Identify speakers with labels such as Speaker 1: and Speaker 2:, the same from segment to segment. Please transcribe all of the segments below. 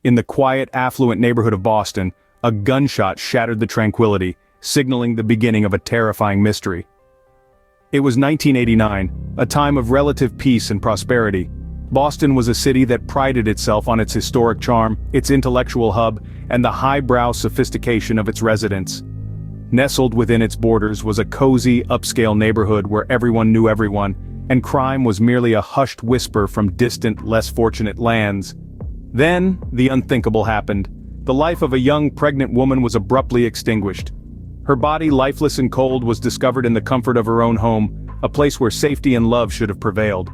Speaker 1: In the quiet, affluent neighborhood of Boston, a gunshot shattered the tranquility, signaling the beginning of a terrifying mystery. It was 1989, a time of relative peace and prosperity. Boston was a city that prided itself on its historic charm, its intellectual hub, and the highbrow sophistication of its residents. Nestled within its borders was a cozy, upscale neighborhood where everyone knew everyone, and crime was merely a hushed whisper from distant, less fortunate lands. Then, the unthinkable happened. The life of a young pregnant woman was abruptly extinguished. Her body, lifeless and cold, was discovered in the comfort of her own home, a place where safety and love should have prevailed.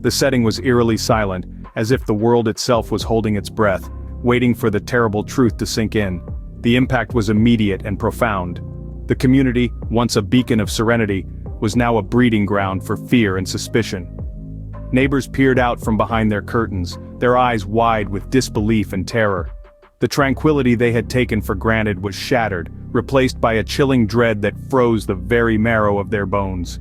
Speaker 1: The setting was eerily silent, as if the world itself was holding its breath, waiting for the terrible truth to sink in. The impact was immediate and profound. The community, once a beacon of serenity, was now a breeding ground for fear and suspicion. Neighbors peered out from behind their curtains, their eyes wide with disbelief and terror. The tranquility they had taken for granted was shattered, replaced by a chilling dread that froze the very marrow of their bones.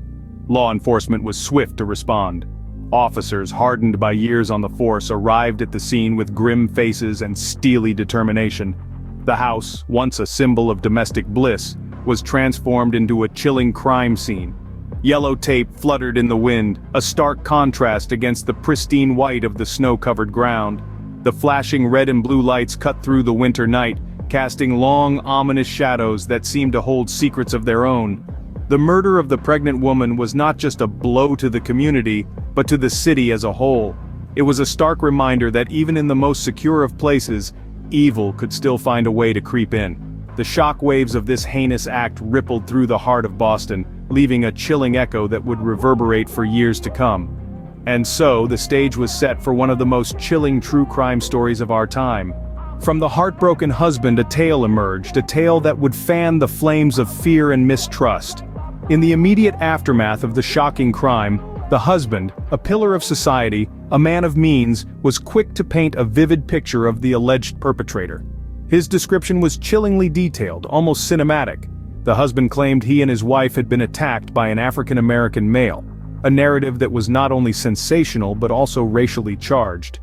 Speaker 1: Law enforcement was swift to respond. Officers, hardened by years on the force, arrived at the scene with grim faces and steely determination. The house, once a symbol of domestic bliss, was transformed into a chilling crime scene. Yellow tape fluttered in the wind, a stark contrast against the pristine white of the snow-covered ground. The flashing red and blue lights cut through the winter night, casting long, ominous shadows that seemed to hold secrets of their own. The murder of the pregnant woman was not just a blow to the community, but to the city as a whole. It was a stark reminder that even in the most secure of places, evil could still find a way to creep in. The shock waves of this heinous act rippled through the heart of Boston, leaving a chilling echo that would reverberate for years to come. And so, the stage was set for one of the most chilling true crime stories of our time. From the heartbroken husband, a tale emerged, a tale that would fan the flames of fear and mistrust. In the immediate aftermath of the shocking crime, the husband, a pillar of society, a man of means, was quick to paint a vivid picture of the alleged perpetrator. His description was chillingly detailed, almost cinematic. The husband claimed he and his wife had been attacked by an African-American male, a narrative that was not only sensational but also racially charged.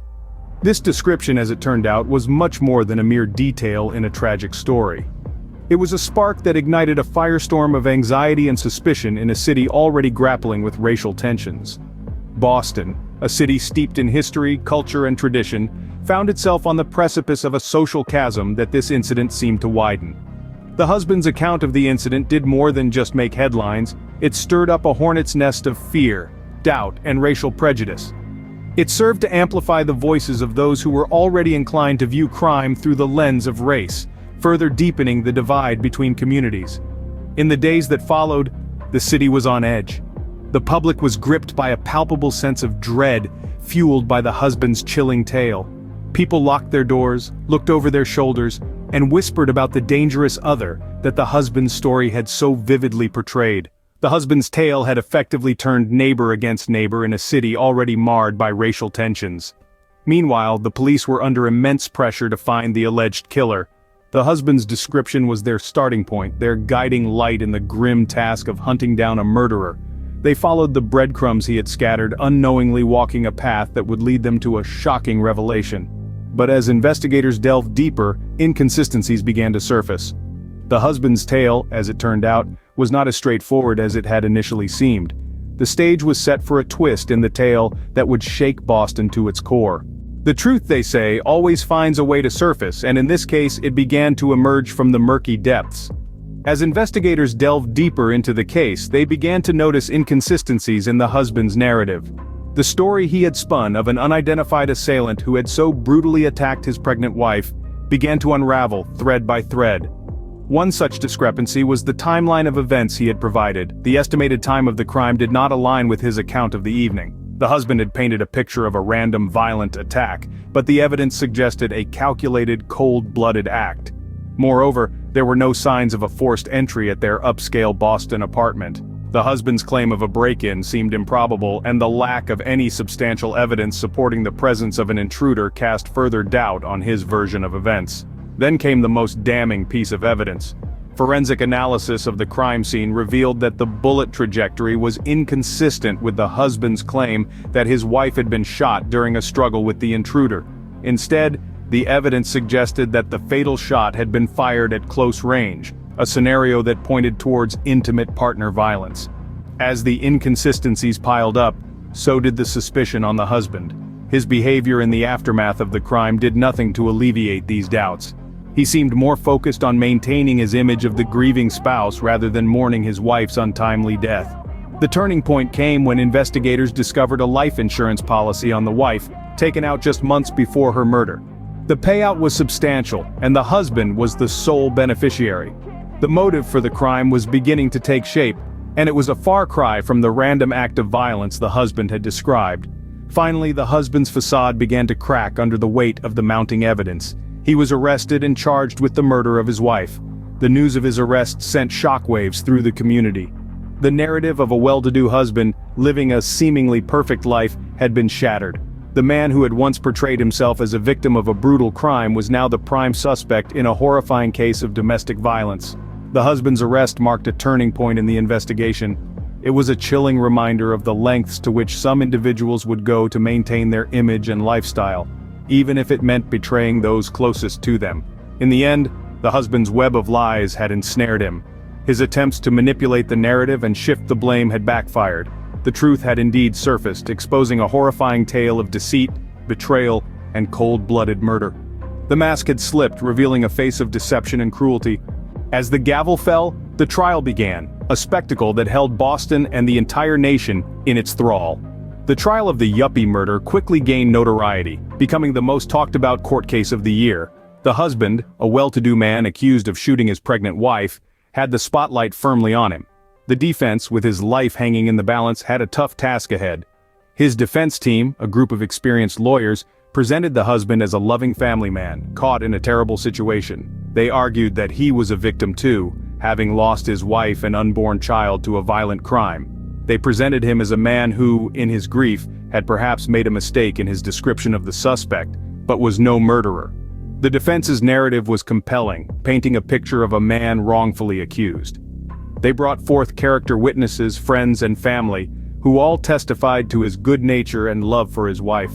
Speaker 1: This description, as it turned out, was much more than a mere detail in a tragic story. It was a spark that ignited a firestorm of anxiety and suspicion in a city already grappling with racial tensions. Boston, a city steeped in history, culture, and tradition, found itself on the precipice of a social chasm that this incident seemed to widen. The husband's account of the incident did more than just make headlines. It stirred up a hornet's nest of fear, doubt, and racial prejudice. It served to amplify the voices of those who were already inclined to view crime through the lens of race, further deepening the divide between communities. In the days that followed, the city was on edge. The public was gripped by a palpable sense of dread, fueled by the husband's chilling tale. People locked their doors, looked over their shoulders, and whispered about the dangerous other that the husband's story had so vividly portrayed. The husband's tale had effectively turned neighbor against neighbor in a city already marred by racial tensions. Meanwhile, the police were under immense pressure to find the alleged killer. The husband's description was their starting point, their guiding light in the grim task of hunting down a murderer. They followed the breadcrumbs he had scattered, unknowingly walking a path that would lead them to a shocking revelation. But as investigators delved deeper, inconsistencies began to surface. The husband's tale, as it turned out, was not as straightforward as it had initially seemed. The stage was set for a twist in the tale that would shake Boston to its core. The truth, they say, always finds a way to surface, and in this case it began to emerge from the murky depths. As investigators delved deeper into the case, they began to notice inconsistencies in the husband's narrative. The story he had spun of an unidentified assailant who had so brutally attacked his pregnant wife began to unravel thread by thread. One such discrepancy was the timeline of events he had provided. The estimated time of the crime did not align with his account of the evening. The husband had painted a picture of a random violent attack, but the evidence suggested a calculated, cold-blooded act. Moreover, there were no signs of a forced entry at their upscale Boston apartment. The husband's claim of a break-in seemed improbable, and the lack of any substantial evidence supporting the presence of an intruder cast further doubt on his version of events. Then came the most damning piece of evidence. Forensic analysis of the crime scene revealed that the bullet trajectory was inconsistent with the husband's claim that his wife had been shot during a struggle with the intruder. Instead, The evidence suggested that the fatal shot had been fired at close range, a scenario that pointed towards intimate partner violence. As the inconsistencies piled up, so did the suspicion on the husband. His behavior in the aftermath of the crime did nothing to alleviate these doubts. He seemed more focused on maintaining his image of the grieving spouse rather than mourning his wife's untimely death. The turning point came when investigators discovered a life insurance policy on the wife, taken out just months before her murder. The payout was substantial, and the husband was the sole beneficiary. The motive for the crime was beginning to take shape, and it was a far cry from the random act of violence the husband had described. Finally, the husband's facade began to crack under the weight of the mounting evidence. He was arrested and charged with the murder of his wife. The news of his arrest sent shockwaves through the community. The narrative of a well-to-do husband, living a seemingly perfect life, had been shattered. The man who had once portrayed himself as a victim of a brutal crime was now the prime suspect in a horrifying case of domestic violence. The husband's arrest marked a turning point in the investigation. It was a chilling reminder of the lengths to which some individuals would go to maintain their image and lifestyle, even if it meant betraying those closest to them. In the end, the husband's web of lies had ensnared him. His attempts to manipulate the narrative and shift the blame had backfired. The truth had indeed surfaced, exposing a horrifying tale of deceit, betrayal, and cold-blooded murder. The mask had slipped, revealing a face of deception and cruelty. As the gavel fell, the trial began, a spectacle that held Boston and the entire nation in its thrall. The trial of the Yuppie murder quickly gained notoriety, becoming the most talked-about court case of the year. The husband, a well-to-do man accused of shooting his pregnant wife, had the spotlight firmly on him. The defense, with his life hanging in the balance, had a tough task ahead. His defense team, a group of experienced lawyers, presented the husband as a loving family man, caught in a terrible situation. They argued that he was a victim too, having lost his wife and unborn child to a violent crime. They presented him as a man who, in his grief, had perhaps made a mistake in his description of the suspect, but was no murderer. The defense's narrative was compelling, painting a picture of a man wrongfully accused. They brought forth character witnesses, friends, and family, who all testified to his good nature and love for his wife.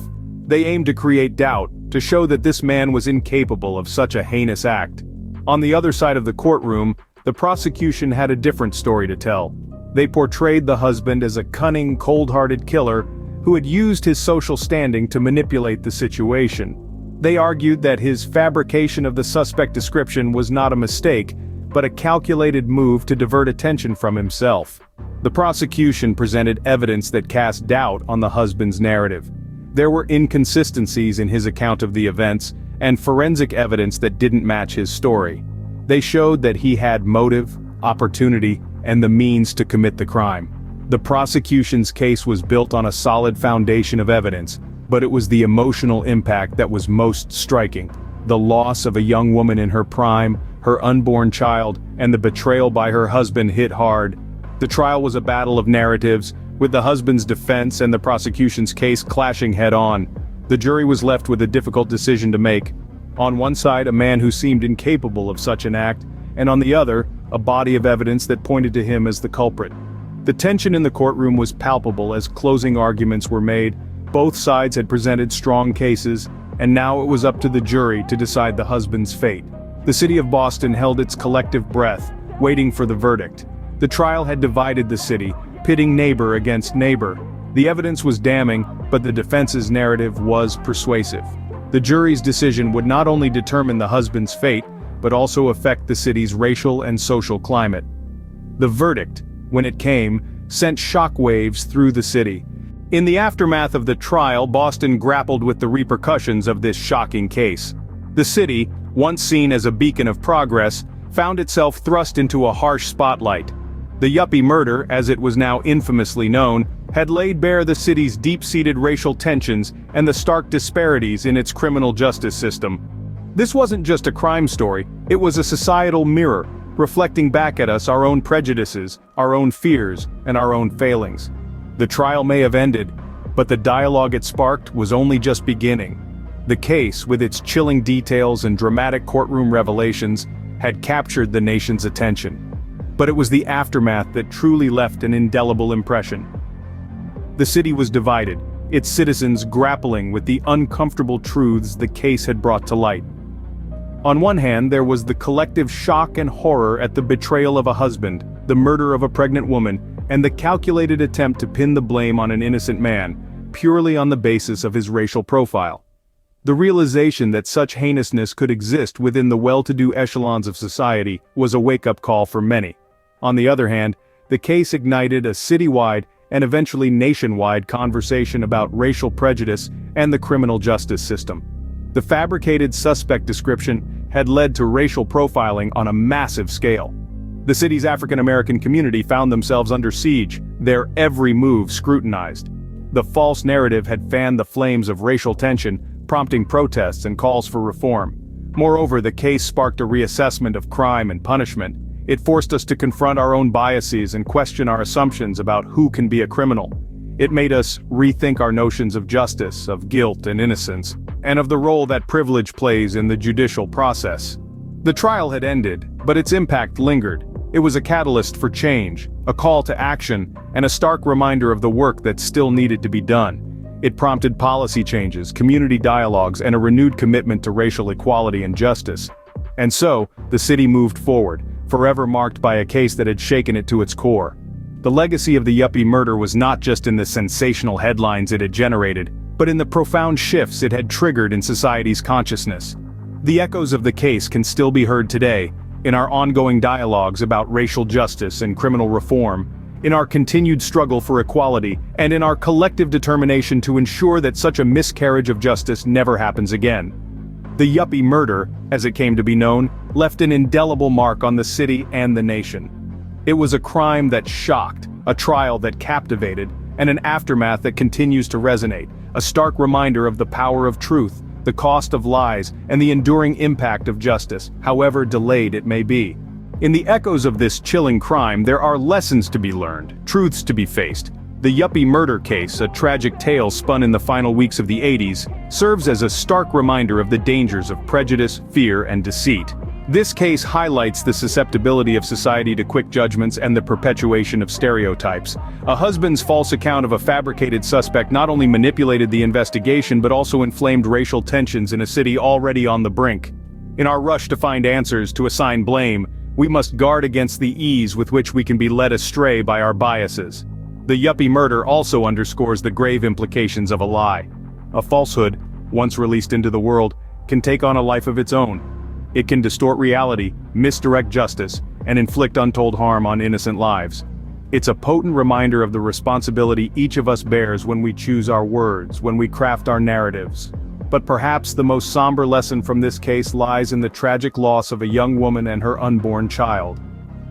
Speaker 1: They aimed to create doubt, to show that this man was incapable of such a heinous act. On the other side of the courtroom, the prosecution had a different story to tell. They portrayed the husband as a cunning, cold-hearted killer who had used his social standing to manipulate the situation. They argued that his fabrication of the suspect description was not a mistake, but a calculated move to divert attention from himself. The prosecution presented evidence that cast doubt on the husband's narrative. There were inconsistencies in his account of the events, and forensic evidence that didn't match his story. They showed that he had motive, opportunity, and the means to commit the crime. The prosecution's case was built on a solid foundation of evidence, but it was the emotional impact that was most striking. The loss of a young woman in her prime, her unborn child, and the betrayal by her husband hit hard. The trial was a battle of narratives, with the husband's defense and the prosecution's case clashing head-on. The jury was left with a difficult decision to make. On one side, a man who seemed incapable of such an act, and on the other, a body of evidence that pointed to him as the culprit. The tension in the courtroom was palpable as closing arguments were made. Both sides had presented strong cases, and now it was up to the jury to decide the husband's fate. The city of Boston held its collective breath, waiting for the verdict. The trial had divided the city, pitting neighbor against neighbor. The evidence was damning, but the defense's narrative was persuasive. The jury's decision would not only determine the husband's fate, but also affect the city's racial and social climate. The verdict, when it came, sent shockwaves through the city. In the aftermath of the trial, Boston grappled with the repercussions of this shocking case. The city, once seen as a beacon of progress, found itself thrust into a harsh spotlight. The Yuppie murder, as it was now infamously known, had laid bare the city's deep-seated racial tensions and the stark disparities in its criminal justice system. This wasn't just a crime story, it was a societal mirror, reflecting back at us our own prejudices, our own fears, and our own failings. The trial may have ended, but the dialogue it sparked was only just beginning. The case, with its chilling details and dramatic courtroom revelations, had captured the nation's attention. But it was the aftermath that truly left an indelible impression. The city was divided, its citizens grappling with the uncomfortable truths the case had brought to light. On one hand, there was the collective shock and horror at the betrayal of a husband, the murder of a pregnant woman, and the calculated attempt to pin the blame on an innocent man, purely on the basis of his racial profile. The realization that such heinousness could exist within the well-to-do echelons of society was a wake-up call for many. On the other hand, the case ignited a citywide and eventually nationwide conversation about racial prejudice and the criminal justice system. The fabricated suspect description had led to racial profiling on a massive scale. The city's African-American community found themselves under siege, their every move scrutinized. The false narrative had fanned the flames of racial tension, prompting protests and calls for reform. Moreover, the case sparked a reassessment of crime and punishment. It forced us to confront our own biases and question our assumptions about who can be a criminal. It made us rethink our notions of justice, of guilt and innocence, and of the role that privilege plays in the judicial process. The trial had ended, but its impact lingered. It was a catalyst for change, a call to action, and a stark reminder of the work that still needed to be done. It prompted policy changes, community dialogues, and a renewed commitment to racial equality and justice. And so, the city moved forward, forever marked by a case that had shaken it to its core. The legacy of the Yuppie murder was not just in the sensational headlines it had generated, but in the profound shifts it had triggered in society's consciousness. The echoes of the case can still be heard today, in our ongoing dialogues about racial justice and criminal reform, in our continued struggle for equality, and in our collective determination to ensure that such a miscarriage of justice never happens again. The Yuppie murder, as it came to be known, left an indelible mark on the city and the nation. It was a crime that shocked, a trial that captivated, and an aftermath that continues to resonate, a stark reminder of the power of truth, the cost of lies, and the enduring impact of justice, however delayed it may be. In the echoes of this chilling crime, there are lessons to be learned, truths to be faced. The Yuppie murder case, a tragic tale spun in the final weeks of the 80s, serves as a stark reminder of the dangers of prejudice, fear, and deceit. This case highlights the susceptibility of society to quick judgments and the perpetuation of stereotypes. A husband's false account of a fabricated suspect not only manipulated the investigation but also inflamed racial tensions in a city already on the brink. In our rush to find answers, to assign blame, we must guard against the ease with which we can be led astray by our biases. The Yuppie murder also underscores the grave implications of a lie. A falsehood, once released into the world, can take on a life of its own. It can distort reality, misdirect justice, and inflict untold harm on innocent lives. It's a potent reminder of the responsibility each of us bears when we choose our words, when we craft our narratives. But perhaps the most somber lesson from this case lies in the tragic loss of a young woman and her unborn child.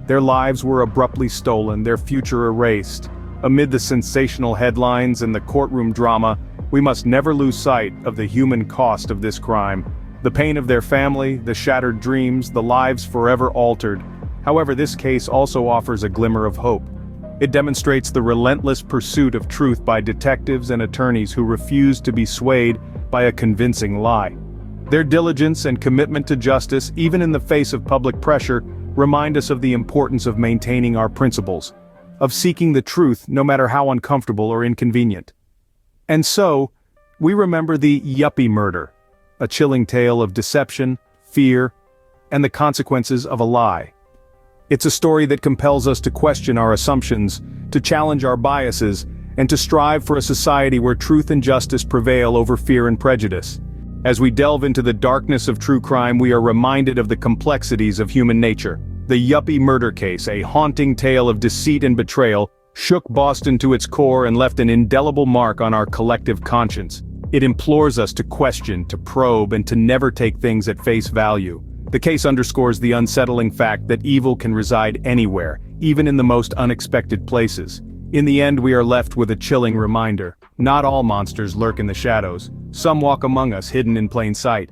Speaker 1: Their lives were abruptly stolen, their future erased. Amid the sensational headlines and the courtroom drama, we must never lose sight of the human cost of this crime. The pain of their family, the shattered dreams, the lives forever altered. However, this case also offers a glimmer of hope. It demonstrates the relentless pursuit of truth by detectives and attorneys who refuse to be swayed by a convincing lie. Their diligence and commitment to justice, even in the face of public pressure, remind us of the importance of maintaining our principles, of seeking the truth no matter how uncomfortable or inconvenient. And so, we remember the Yuppie murder, a chilling tale of deception, fear, and the consequences of a lie. It's a story that compels us to question our assumptions, to challenge our biases, and to strive for a society where truth and justice prevail over fear and prejudice. As we delve into the darkness of true crime, we are reminded of the complexities of human nature. The Yuppie murder case, a haunting tale of deceit and betrayal, shook Boston to its core and left an indelible mark on our collective conscience. It implores us to question, to probe, and to never take things at face value. The case underscores the unsettling fact that evil can reside anywhere, even in the most unexpected places. In the end, we are left with a chilling reminder. Not all monsters lurk in the shadows. Some walk among us hidden in plain sight.